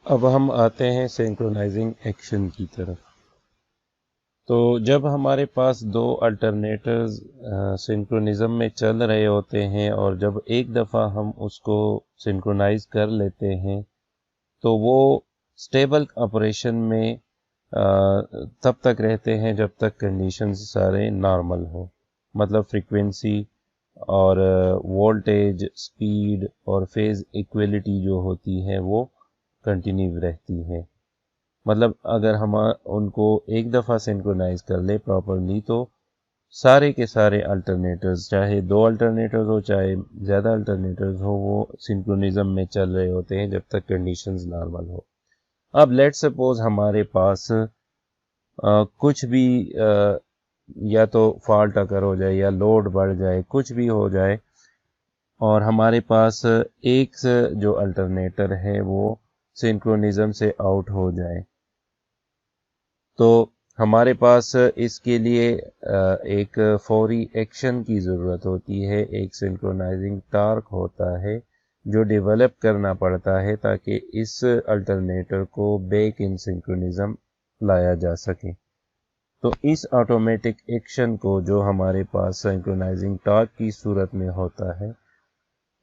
अब हम आते हैं सिंक्रोनाइजिंग एक्शन की तरफ। तो जब हमारे पास दो अल्टरनेटर्स सिंक्रोनिज्म में चल रहे होते हैं और जब एक दफ़ा हम उसको सिंक्रोनाइज कर लेते हैं तो वो स्टेबल ऑपरेशन में तब तक रहते हैं जब तक कंडीशंस सारे नॉर्मल हो, मतलब फ्रीक्वेंसी और वोल्टेज, स्पीड और फेज इक्वलिटी जो होती है वो कंटिन्यू रहती है। मतलब अगर हम उनको एक दफ़ा सिंक्रोनाइज कर ले प्रॉपरली तो सारे के सारे अल्टरनेटर्स, चाहे दो अल्टरनेटर्स हो चाहे ज़्यादा अल्टरनेटर्स हो, वो सिंक्रोनिज्म में चल रहे होते हैं जब तक कंडीशंस नॉर्मल हो। अब लेट्स सपोज हमारे पास कुछ भी या तो फॉल्ट अगर हो जाए या लोड बढ़ जाए, कुछ भी हो जाए और हमारे पास एक जो अल्टरनेटर है वो सिंक्रोनिज्म से आउट हो जाए, तो हमारे पास इसके लिए एक फौरी एक्शन की ज़रूरत होती है। एक सिंक्रोनाइजिंग टार्क होता है जो डेवलप करना पड़ता है ताकि इस अल्टरनेटर को बैक इन सिंक्रोनिज्म लाया जा सके। तो इस ऑटोमेटिक एक्शन को जो हमारे पास सिंक्रोनाइजिंग टार्क की सूरत में होता है,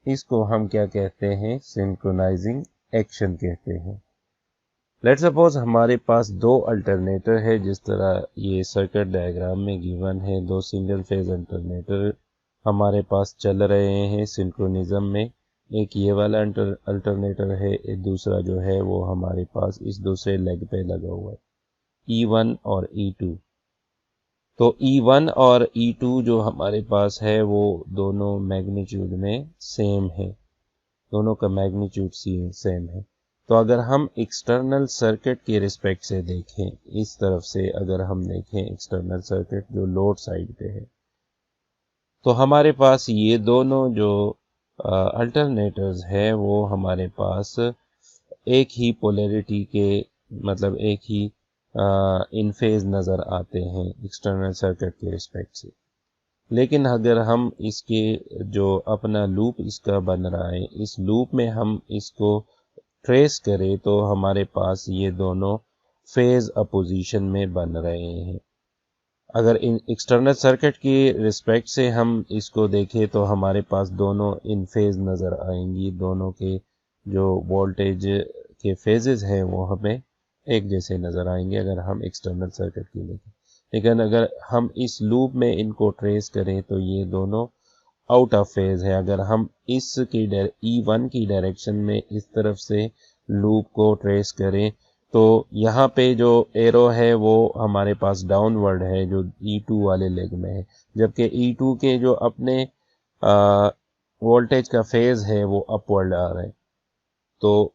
इसको हम क्या कहते हैं? सिंक्रोनाइजिंग एक्शन कहते हैं। लेट्स सपोज हमारे पास दो अल्टरनेटर है, जिस तरह ये सर्किट डायग्राम में गिवन है। दो सिंगल फेज अल्टरनेटर हमारे पास चल रहे हैं सिंक्रोनिज्म में। एक ये वाला अल्टरनेटर है, एक दूसरा जो है वो हमारे पास इस दूसरे लेग पे लगा हुआ है, E1 और E2। तो E1 और E2 जो हमारे पास है वो दोनों मैग्नीट्यूड में सेम है, दोनों का मैग्नीट्यूड सेम है। तो अगर हम एक्सटर्नल सर्किट के रिस्पेक्ट से देखें, इस तरफ से अगर हम देखें एक्सटर्नल सर्किट जो लोड साइड पे है, तो हमारे पास ये दोनों जो अल्टरनेटर्स है वो हमारे पास एक ही पोलैरिटी के, मतलब एक ही इन फेज नज़र आते हैं एक्सटर्नल सर्किट के रिस्पेक्ट से। लेकिन अगर हम इसके जो अपना लूप इसका बन रहा है, इस लूप में हम इसको ट्रेस करें तो हमारे पास ये दोनों फेज अपोजिशन में बन रहे हैं। अगर इन एक्सटर्नल सर्किट की रिस्पेक्ट से हम इसको देखें तो हमारे पास दोनों इन फेज नज़र आएंगी, दोनों के जो वोल्टेज के फेजेस हैं वो हमें एक जैसे नज़र आएंगे अगर हम एक्सटर्नल सर्किट की देखें। लेकिन अगर हम इस लूप में इनको ट्रेस करें तो ये दोनों आउट ऑफ फेज है। अगर हम इसकी E1 की डायरेक्शन में इस तरफ से लूप को ट्रेस करें तो यहाँ पे जो एरो है वो हमारे पास डाउनवर्ड है, जो E2 वाले लेग में है, जबकि E2 के जो अपने वोल्टेज का फेज है वो अपवर्ड आ रहा है। तो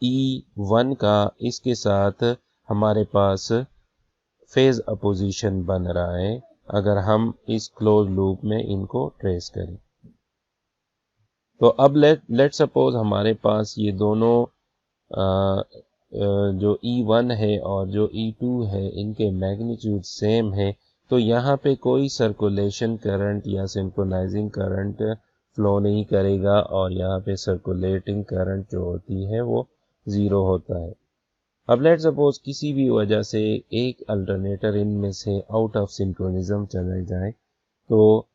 E1 का इसके साथ हमारे पास फेज अपोजिशन बन रहा है अगर हम इस क्लोज लूप में इनको ट्रेस करें। तो अब लेट सपोज हमारे पास ये दोनों जो E1 है और जो E2 है इनके मैग्नीट्यूड सेम है, तो यहाँ पे कोई सर्कुलेशन करंट या सिंक्रोनाइजिंग करंट फ्लो नहीं करेगा और यहाँ पे सर्कुलेटिंग करंट जो होती है वो ज़ीरो होता है। अब लेट सपोज किसी भी वजह से एक अल्टरनेटर इनमें से आउट ऑफ सिंक्रोनिज्म चले जाए तो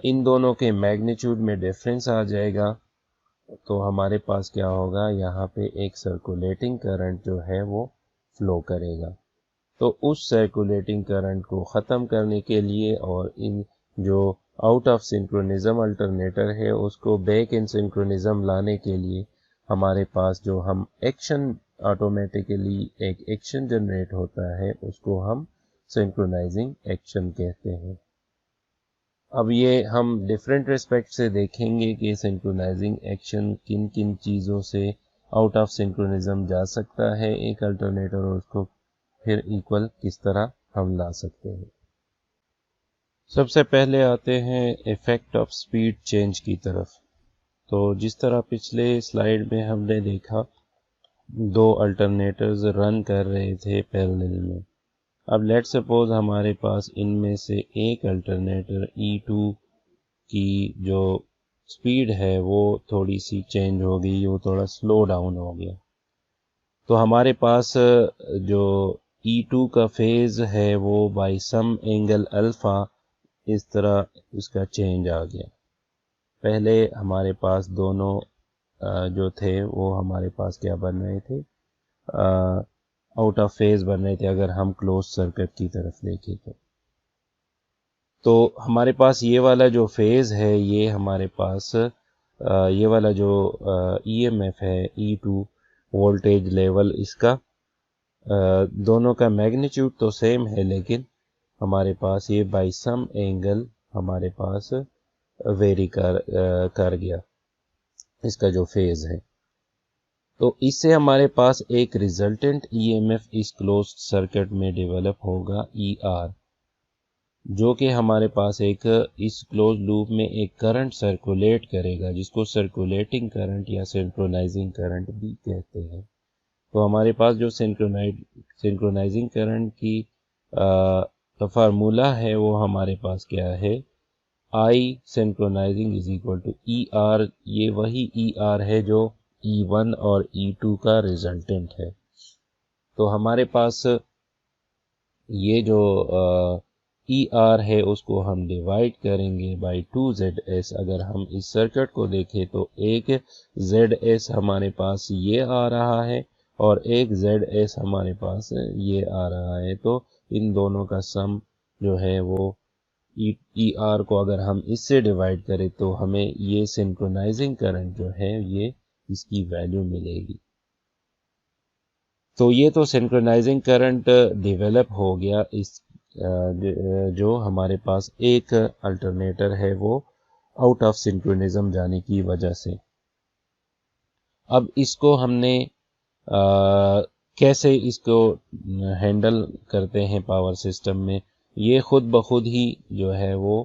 इन दोनों के मैग्नीट्यूड में डिफरेंस आ जाएगा। तो हमारे पास क्या होगा, यहाँ पे एक सर्कुलेटिंग करंट जो है वो फ्लो करेगा। तो उस सर्कुलेटिंग करंट को ख़त्म करने के लिए और इन जो आउट ऑफ सिंक्रोनिज्म अल्टरनेटर है उसको बैक इन सिंक्रोनिज्म लाने के लिए हमारे पास जो हम एक्शन ऑटोमेटिकली एक एक्शन जनरेट होता है उसको हम सिंक्रोनाइजिंग एक्शन कहते हैं। अब ये हम डिफरेंट रिस्पेक्ट से देखेंगे कि सिंक्रोनाइजिंग एक्शन किन किन चीज़ों से आउट ऑफ सिंक्रोनिज्म जा सकता है एक अल्टरनेटर, और उसको फिर इक्वल किस तरह हम ला सकते हैं। सबसे पहले आते हैं इफेक्ट ऑफ स्पीड चेंज की तरफ। तो जिस तरह पिछले स्लाइड में हमने देखा, दो अल्टरनेटर्स रन कर रहे थे पैरेलल में। अब लेट्स सपोज हमारे पास इनमें से एक अल्टरनेटर E2 की जो स्पीड है वो थोड़ी सी चेंज हो गई, वो थोड़ा स्लो डाउन हो गया। तो हमारे पास जो E2 का फेज़ है वो बाई सम एंगल अल्फ़ा इस तरह इसका चेंज आ गया। पहले हमारे पास दोनों जो थे वो हमारे पास क्या बन रहे थे, आउट ऑफ फेज बन रहे थे अगर हम क्लोज सर्किट की तरफ देखें तो हमारे पास ये वाला जो फेज है ये हमारे पास ये वाला जो EMF है E2 वोल्टेज लेवल इसका दोनों का मैग्नीट्यूड तो सेम है, लेकिन हमारे पास ये बाई सम एंगल हमारे पास वेरी कर गया इसका जो फेज है। तो इससे हमारे पास एक रिजल्टेंट EMF इस क्लोज्ड सर्किट में डेवलप होगा ER, जो कि हमारे पास एक इस क्लोज लूप में एक करंट सर्कुलेट करेगा जिसको सर्कुलेटिंग करंट या सिंक्रोनाइजिंग करंट भी कहते हैं। तो हमारे पास जो सिंक्रोनाइजिंग करंट की फार्मूला है वो हमारे पास क्या है, I synchronising is equal to ER। ये वही ER है जो E1 और E2 का रिजल्टेंट है। तो हमारे पास ये जो ER है उसको हम डिवाइड करेंगे बाई 2ZS। अगर हम इस सर्किट को देखें तो एक ZS हमारे पास ये आ रहा है और एक ZS हमारे पास ये आ रहा है। तो इन दोनों का सम जो है वो ER को अगर हम इससे डिवाइड करें तो हमें ये सिंक्रोनाइजिंग करंट जो है ये इसकी वैल्यू मिलेगी। तो ये तो सिंक्रोनाइजिंग करंट डेवलप हो गया इस जो हमारे पास एक अल्टरनेटर है वो आउट ऑफ सिंक्रोनिज्म जाने की वजह से। अब इसको हमने कैसे इसको हैंडल करते हैं पावर सिस्टम में, ये खुद ब खुद ही जो है वो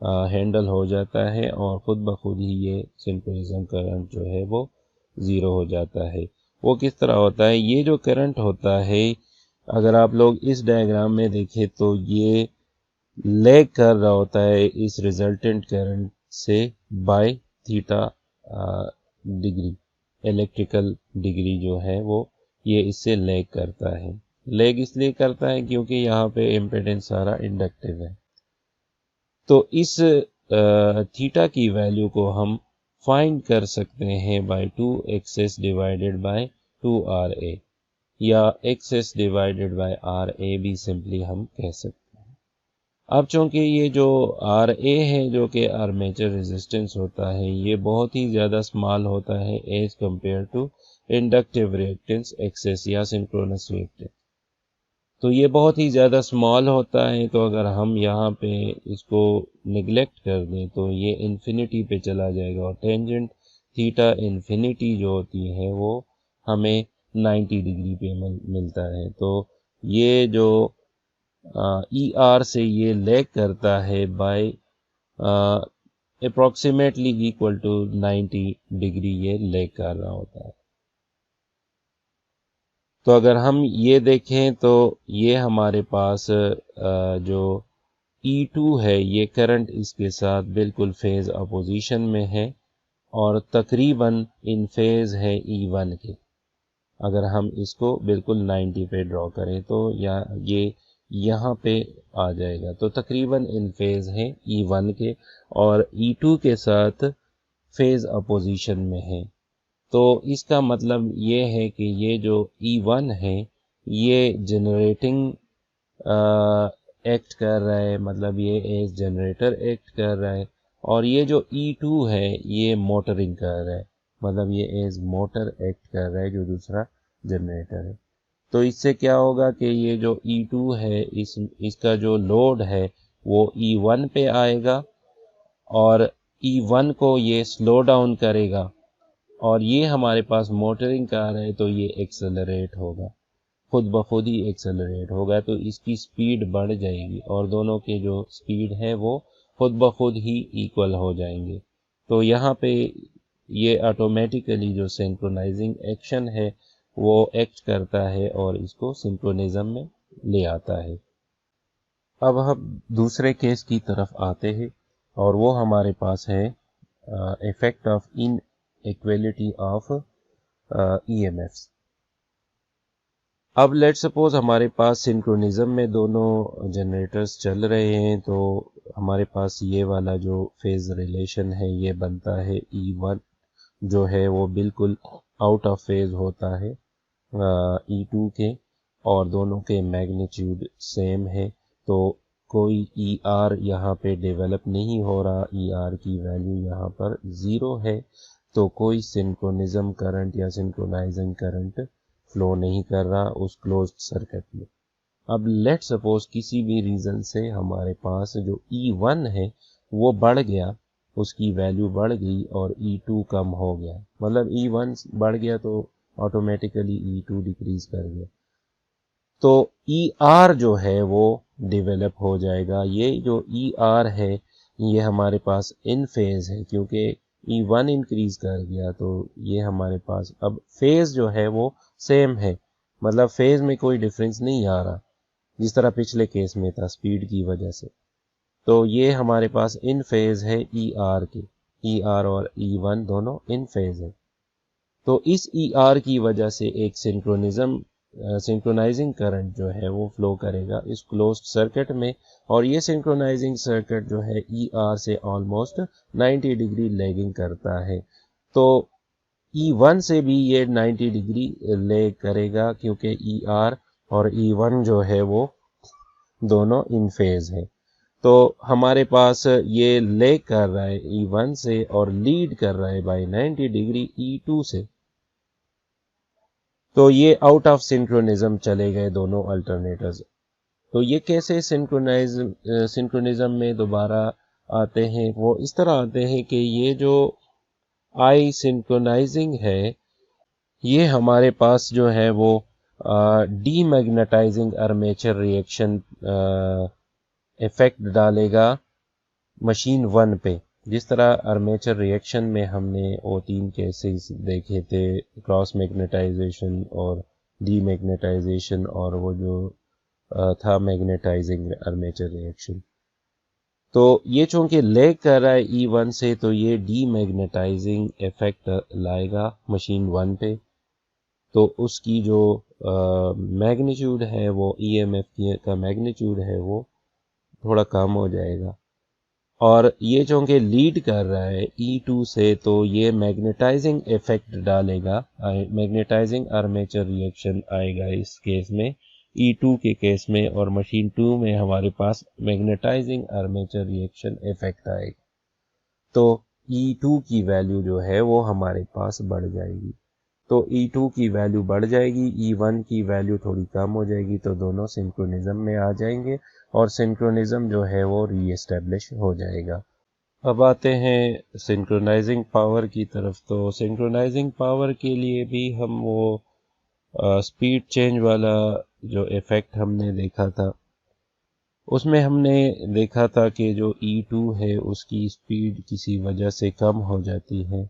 हैंडल हो जाता है और खुद ब खुद ही ये सिंक्रोनिज्म करंट जो है वो ज़ीरो हो जाता है। वो किस तरह होता है, ये जो करंट होता है अगर आप लोग इस डायग्राम में देखें तो ये लैग कर रहा होता है इस रिजल्टेंट करंट से by theta degree, electrical degree जो है वो ये इससे लैग करता है। लैग इसलिए करता है क्योंकि यहाँ पे इम्पीडेंस सारा इंडक्टिव है। तो इस थीटा की वैल्यू को हम फाइंड कर सकते हैं bye 2XS divided by 2RA, या XS डिवाइडेड बाय RA भी सिंपली हम कह सकते हैं। अब चूंकि ये जो RA है जो कि आर्मेचर रेजिस्टेंस होता है ये बहुत ही ज़्यादा स्मॉल होता है as compare to inductive reactance XS या सिंक्रोनस रिएक्टेंस। तो ये बहुत ही ज़्यादा स्मॉल होता है, तो अगर हम यहाँ पे इसको निगलेक्ट कर दें तो ये इन्फिनिटी पे चला जाएगा और टेंजेंट थीटा इन्फिनिटी जो होती है वो हमें 90 डिग्री पे मिलता है। तो ये जो ER से ये लैग करता है by approximately equal to 90 degree ये लैग कर रहा होता है। तो अगर हम ये देखें तो ये हमारे पास जो E2 है ये करंट इसके साथ बिल्कुल फेज अपोजिशन में है और तकरीबन इन फेज है E1 के। अगर हम इसको बिल्कुल 90 पे ड्रॉ करें तो ये यहाँ पे आ जाएगा। तो तकरीबन इन फेज है E1 के और E2 के साथ फेज अपोजिशन में है। तो इसका मतलब ये है कि ये जो E1 है ये जनरेटिंग एक्ट कर रहा है, मतलब ये एज जनरेटर एक्ट कर रहा है, और ये जो E2 है ये मोटरिंग कर रहा है, मतलब ये एज मोटर एक्ट कर रहा है जो दूसरा जनरेटर है। तो इससे क्या होगा कि ये जो E2 है इसका जो लोड है वो E1 पे आएगा और E1 को ये स्लो डाउन करेगा और ये हमारे पास मोटरिंग कार है तो ये एक्सेलरेट होगा, खुद ब खुद ही एक्सेलरेट होगा। तो इसकी स्पीड बढ़ जाएगी और दोनों के जो स्पीड है वो खुद ब खुद ही इक्वल हो जाएंगे। तो यहाँ पे ये ऑटोमेटिकली जो सिंक्रोनाइजिंग एक्शन है वो एक्ट करता है और इसको सिंक्रोनिज्म में ले आता है। अब हम दूसरे केस की तरफ आते हैं और वो हमारे पास है effect of inequality of EMFs। अब लेट्स सपोज हमारे पास सिंक्रोनिज्म में दोनों जनरेटर्स चल रहे हैं, तो हमारे पास ये वाला जो फेज रिलेशन है ये बनता है E1 जो है वो बिल्कुल आउट ऑफ फेज होता है E2 के, और दोनों के मैग्नीट्यूड सेम है, तो कोई ER यहाँ पे डेवलप नहीं हो रहा, ER की वैल्यू यहाँ पर 0 है, तो कोई सिंक्रोनिज्म करंट या सिंक्रोनाइजिंग करंट फ्लो नहीं कर रहा उस क्लोज्ड सर्किट में। अब लेट सपोज किसी भी रीज़न से हमारे पास जो E1 है वो बढ़ गया, उसकी वैल्यू बढ़ गई और E2 कम हो गया, मतलब E1 बढ़ गया तो ऑटोमेटिकली E2 डिक्रीज कर गया, तो ER जो है वो डेवलप हो जाएगा। ये जो ER है ये हमारे पास इन फेज है, क्योंकि E1 इंक्रीज कर गया तो ये हमारे पास अब फेज जो है वो सेम है, मतलब फेज में कोई डिफरेंस नहीं आ रहा जिस तरह पिछले केस में था स्पीड की वजह से। तो ये हमारे पास इन फेज है ER के, ER और E1 दोनों इन फेज है। तो इस ER की वजह से एक सिंक्रोनाइजिंग करंट जो है वो फ्लो करेगा इस क्लोज्ड सर्किट में, और ये सिंक्रोनाइजिंग सर्किट जो है ER से ऑलमोस्ट 90 डिग्री लैगिंग करता है, तो E1 से भी ये 90 डिग्री लैग करेगा, क्योंकि ER और E1 जो है वो दोनों इन फेज है। तो हमारे पास ये लैग कर रहा है E1 से और लीड कर रहा है बाय 90 डिग्री E2 से, तो ये आउट ऑफ सिंक्रोनिज्म चले गए दोनों अल्टरनेटर्स। तो ये कैसे सिंक्रोनिज्म में दोबारा आते हैं, वो इस तरह आते हैं कि ये जो आई सिंक्रोनाइजिंग है ये हमारे पास जो है वो डीमैग्नेटाइजिंग आर्मेचर रिएक्शन इफेक्ट डालेगा मशीन 1 पे। जिस तरह आर्मेचर रिएक्शन में हमने वो 3 केसेस देखे थे, क्रॉस मैग्नेटाइजेशन और डीमैग्नेटाइजेशन और वो जो था मैग्नेटाइजिंग आर्मेचर रिएक्शन। तो ये चूंकि लैग कर रहा है E1 से, तो ये डीमैग्नेटाइजिंग इफेक्ट लाएगा मशीन 1 पे, तो उसकी जो मैग्नीट्यूड है वो EMF का मैग्नीट्यूड है वो थोड़ा कम हो जाएगा। और ये चूंकि लीड कर रहा है E2 से, तो ये मैग्नेटाइजिंग इफेक्ट डालेगा, मैग्नेटाइजिंग आर्मेचर रिएक्शन आएगा इस केस में E2 के केस में, और मशीन 2 में हमारे पास मैग्नेटाइजिंग आर्मेचर रिएक्शन इफेक्ट आएगा, तो E2 की वैल्यू जो है वो हमारे पास बढ़ जाएगी। तो E2 की वैल्यू बढ़ जाएगी, E1 की वैल्यू थोड़ी कम हो जाएगी, तो दोनों सिंक्रोनिज्म में आ जाएंगे और सिंक्रोनिज्म जो है वो रीएस्टेब्लिश हो जाएगा। अब आते हैं सिंक्रोनाइजिंग पावर की तरफ। तो सिंक्रोनाइजिंग पावर के लिए भी हम वो स्पीड चेंज वाला जो इफेक्ट हमने देखा था, उसमें हमने देखा था कि जो E2 है उसकी स्पीड किसी वजह से कम हो जाती है,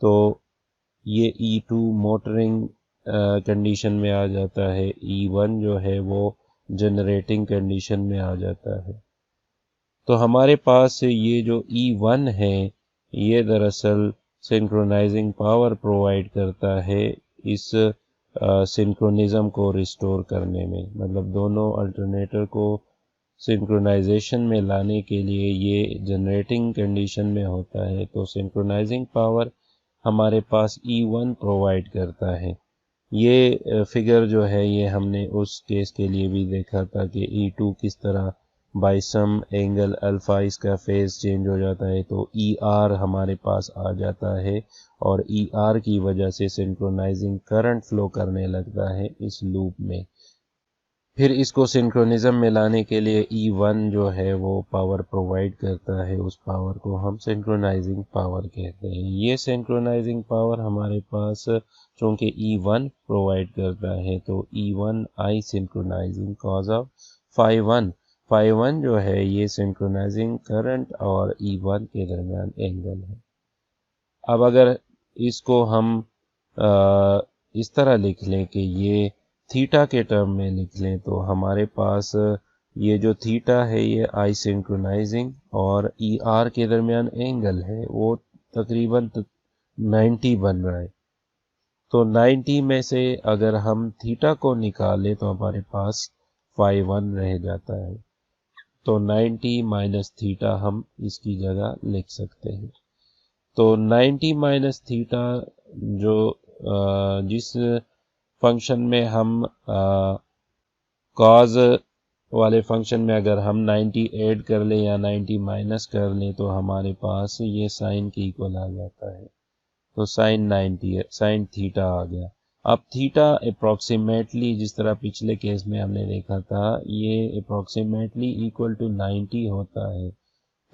तो ये E2 मोटरिंग कंडीशन में आ जाता है, E1 जो है वो जनरेटिंग कंडीशन में आ जाता है। तो हमारे पास ये जो E1 है ये दरअसल सिंक्रोनाइजिंग पावर प्रोवाइड करता है इस सिंक्रोनिज्म को रिस्टोर करने में, मतलब दोनों अल्टरनेटर को सिंक्रोनाइजेशन में लाने के लिए ये जनरेटिंग कंडीशन में होता है, तो सिंक्रोनाइजिंग पावर हमारे पास E1 प्रोवाइड करता है। ये फिगर जो है ये हमने उस केस के लिए भी देखा था कि E2 किस तरह बाय सम एंगल अल्फा इसका फेज चेंज हो जाता है, तो ER हमारे पास आ जाता है और ER की वजह से सिंक्रोनाइजिंग करंट फ्लो करने लगता है इस लूप में। फिर इसको सिंक्रोनिज्म में लाने के लिए E1 जो है वो पावर प्रोवाइड करता है, उस पावर को हम सिंक्रोनाइजिंग पावर कहते हैं। ये सिंक्रोनाइजिंग पावर हमारे पास चूंकि E1 प्रोवाइड करता है, तो E1 I synchronising cause of φ1 जो है ये सिंक्रोनाइजिंग करंट और E1 के दरमियान एंगल है। अब अगर इसको हम इस तरह लिख लें कि ये थीटा के टर्म में लिख लें, तो हमारे पास ये जो थीटा है ये आई सिंक्रोनाइजिंग और ER के दरमियान एंगल है वो तकरीबन 90 बन रहा है। तो 90 में से अगर हम थीटा को निकालें तो हमारे पास phi 1 रह जाता है। तो 90 माइनस थीटा हम इसकी जगह लिख सकते हैं। तो 90 माइनस थीटा जो जिस फंक्शन में हम कॉज वाले फंक्शन में अगर हम 90 ऐड कर लें या 90 माइनस कर लें तो हमारे पास ये साइन के इक्वल आ जाता है। तो साइन 90 है, साइन थीटा आ गया। अब थीटा अप्रॉक्सीमेटली जिस तरह पिछले केस में हमने देखा था ये अप्रॉक्सीमेटली इक्वल टू 90 होता है।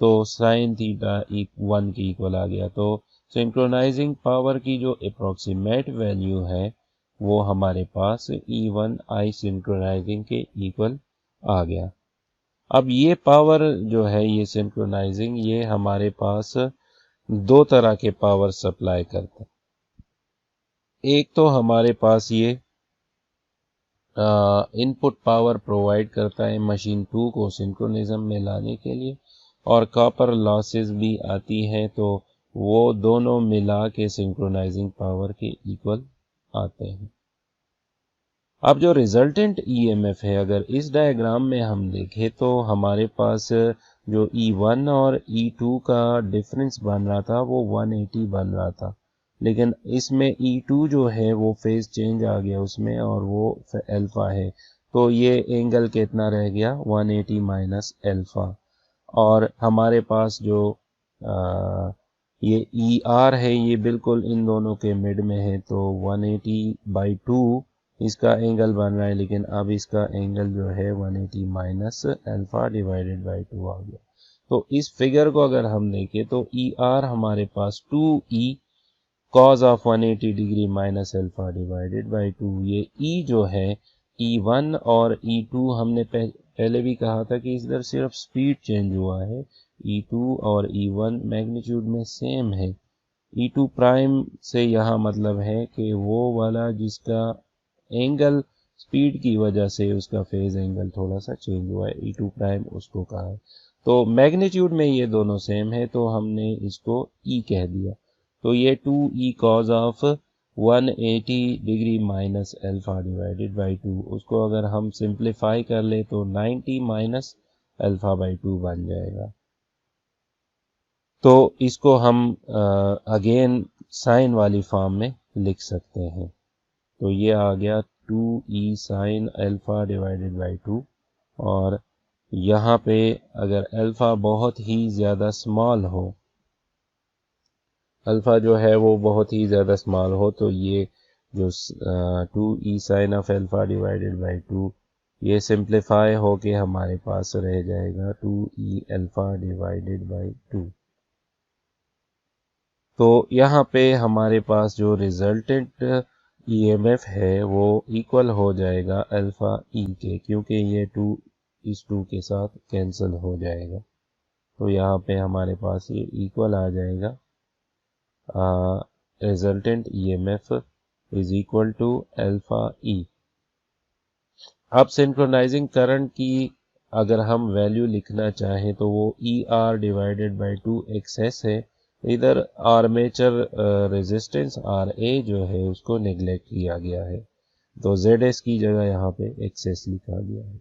तो साइन थीटा 1 के इक्वल आ गया। तो सिंक्रोनाइजिंग पावर की जो अप्रॉक्सीमेट वैल्यू है वो हमारे पास E1 आई सिंक्रोनाइजिंग के इक्वल आ गया। अब ये पावर जो है ये सिंक्रोनाइजिंग ये हमारे पास दो तरह के पावर सप्लाई करता है। एक तो हमारे पास ये इनपुट पावर प्रोवाइड करता है मशीन 2 को सिंक्रोनिज्म में लाने के लिए, और कॉपर लॉसेस भी आती हैं, तो वो दोनों मिला के सिंक्रोनाइजिंग पावर के इक्वल आते हैं। अब जो रिजल्टेंट ईएमएफ है अगर इस डायग्राम में हम देखें तो हमारे पास जो E1 और E2 का डिफरेंस बन रहा था वो 180 बन रहा था, लेकिन इसमें E2 जो है वो फेज चेंज आ गया उसमें और वो अल्फा है। तो ये एंगल कितना रह गया 180 माइनस अल्फा। और हमारे पास जो ये ER है ये बिल्कुल इन दोनों के मिड में है, तो 180/2 इसका एंगल बन रहा है, लेकिन अब इसका एंगल जो है 180 माइनस अल्फा डिवाइडेड बाई 2 आ गया। तो इस फिगर को अगर हम देखें तो ER हमारे पास 2E cos of 180 degree minus alpha divided by 2। ये E जो है E1 और E2 हमने पहले भी कहा था कि इधर सिर्फ स्पीड चेंज हुआ है। E2 और E1 मैग्नीट्यूड में सेम है। E2 प्राइम से यहाँ मतलब है कि वो वाला जिसका एंगल स्पीड की वजह से उसका फेज एंगल थोड़ा सा चेंज हुआ है, E2 प्राइम उसको कहा है। तो मैग्नीट्यूड में ये दोनों सेम है तो हमने इसको E कह दिया। तो ये 2E cos of 180 degree minus alpha divided by 2, उसको अगर हम सिंप्लीफाई कर ले तो 90 माइनस अल्फा बाई 2 बन जाएगा। तो इसको हम अगेन साइन वाली फॉर्म में लिख सकते हैं। तो ये आ गया 2E sine alpha divided by 2, और यहाँ पे अगर अल्फा बहुत ही ज़्यादा स्मॉल हो, अल्फा जो है वो बहुत ही ज़्यादा स्मॉल हो, तो ये जो 2E sine of alpha divided by 2 ये सिंप्लीफाई होके हमारे पास रह जाएगा 2E अल्फा डिवाइडेड बाई 2। तो यहाँ पे हमारे पास जो रिजल्टेंट ईएमएफ है वो इक्वल हो जाएगा अल्फा ई के, क्योंकि ये 2 इस 2 के साथ कैंसिल हो जाएगा। तो यहाँ पे हमारे पास ये इक्वल आ जाएगा resultant EMF is equal to alpha E. अब सिंक्रोनाइजिंग करंट की अगर हम वैल्यू लिखना चाहें तो वो ER डिवाइडेड बाई 2 XS है। इधर आर्मेचर रेजिस्टेंस RA जो है उसको नेग्लेक्ट किया गया है, तो ZS की जगह यहाँ पे XS लिखा गया है।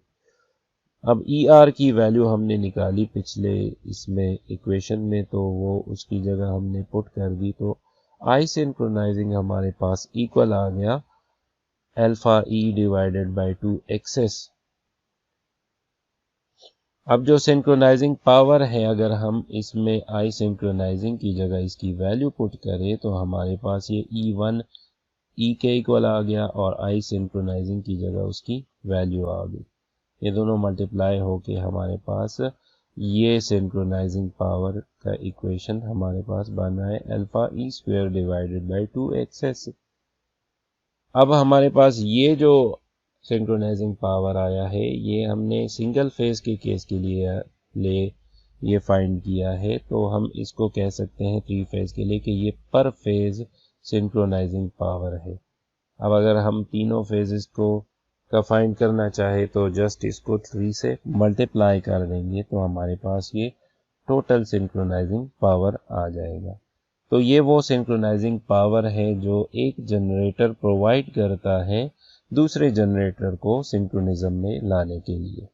अब ER की वैल्यू हमने निकाली पिछले इसमें इक्वेशन में, तो वो उसकी जगह हमने पुट कर दी, तो आई सिंक्रोनाइजिंग हमारे पास इक्वल आ गया alpha E divided by 2 XS। अब जो सिंक्रोनाइजिंग पावर है अगर हम इसमें आई सिंक्रोनाइजिंग की जगह इसकी वैल्यू पुट करें तो हमारे पास ये E1 E के इक्वल आ गया, और आई सिंक्रोनाइजिंग की जगह उसकी वैल्यू आ गई। ये दोनों मल्टीप्लाई होके हमारे पास ये सिंक्रोनाइजिंग पावर का इक्वेशन हमारे पास बन रहा है alpha E square divided by 2 XS। अब हमारे पास ये जो सिंक्रोनाइजिंग पावर आया है ये हमने सिंगल फेज के केस के लिए ये फाइंड किया है, तो हम इसको कह सकते हैं 3 फेज के लिए कि ये पर फेज सिंक्रोनाइजिंग पावर है। अब अगर हम तीनों फेजेस को का फाइंड करना चाहे तो जस्ट इसको 3 से मल्टीप्लाई कर देंगे तो हमारे पास ये टोटल सिंक्रोनाइजिंग पावर आ जाएगा। तो ये वो सिंक्रोनाइजिंग पावर है जो एक जनरेटर प्रोवाइड करता है दूसरे जनरेटर को सिंक्रोनिज्म में लाने के लिए।